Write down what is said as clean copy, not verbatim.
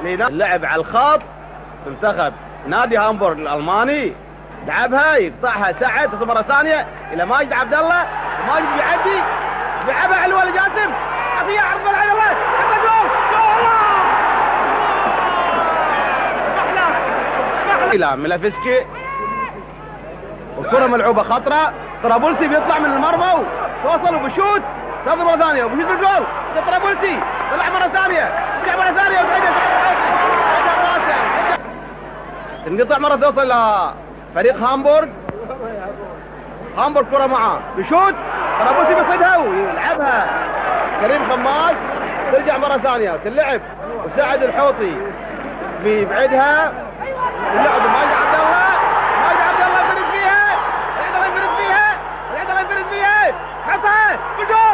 اللعب على الخط منتخب نادي هامبورغ الالماني، لعبها يقطعها سعد، تصل مره ثانيه الى ماجد عبد الله، ماجد بيعدي بيلعبها حلوه لجاسم، عطيه عرض على الله، حط جول، جول! ميلافسكي والكره ملعوبه خطره، طرابلسي بيطلع من المرمى وتوصل وبشوت، تاخذ مره ثانيه وبشوت الجول، طرابلسي طلع مره ثانيه، رجع مره ثانيه وبعدها تنقطع مره توصل لفريق هامبورغ. هامبورغ كره معاه بشوت، طرابلسي بيصيدها ويلعبها كريم خماس، ترجع مره ثانيه وتلعب وسعد الحوطي بيبعدها، اللعب ماجد عبد الله، ماجد عبد الله ينفرد فيها، ماجد عبد الله ينفرد فيها، ماجد عبد الله ينفرد فيها، حطها بالجول.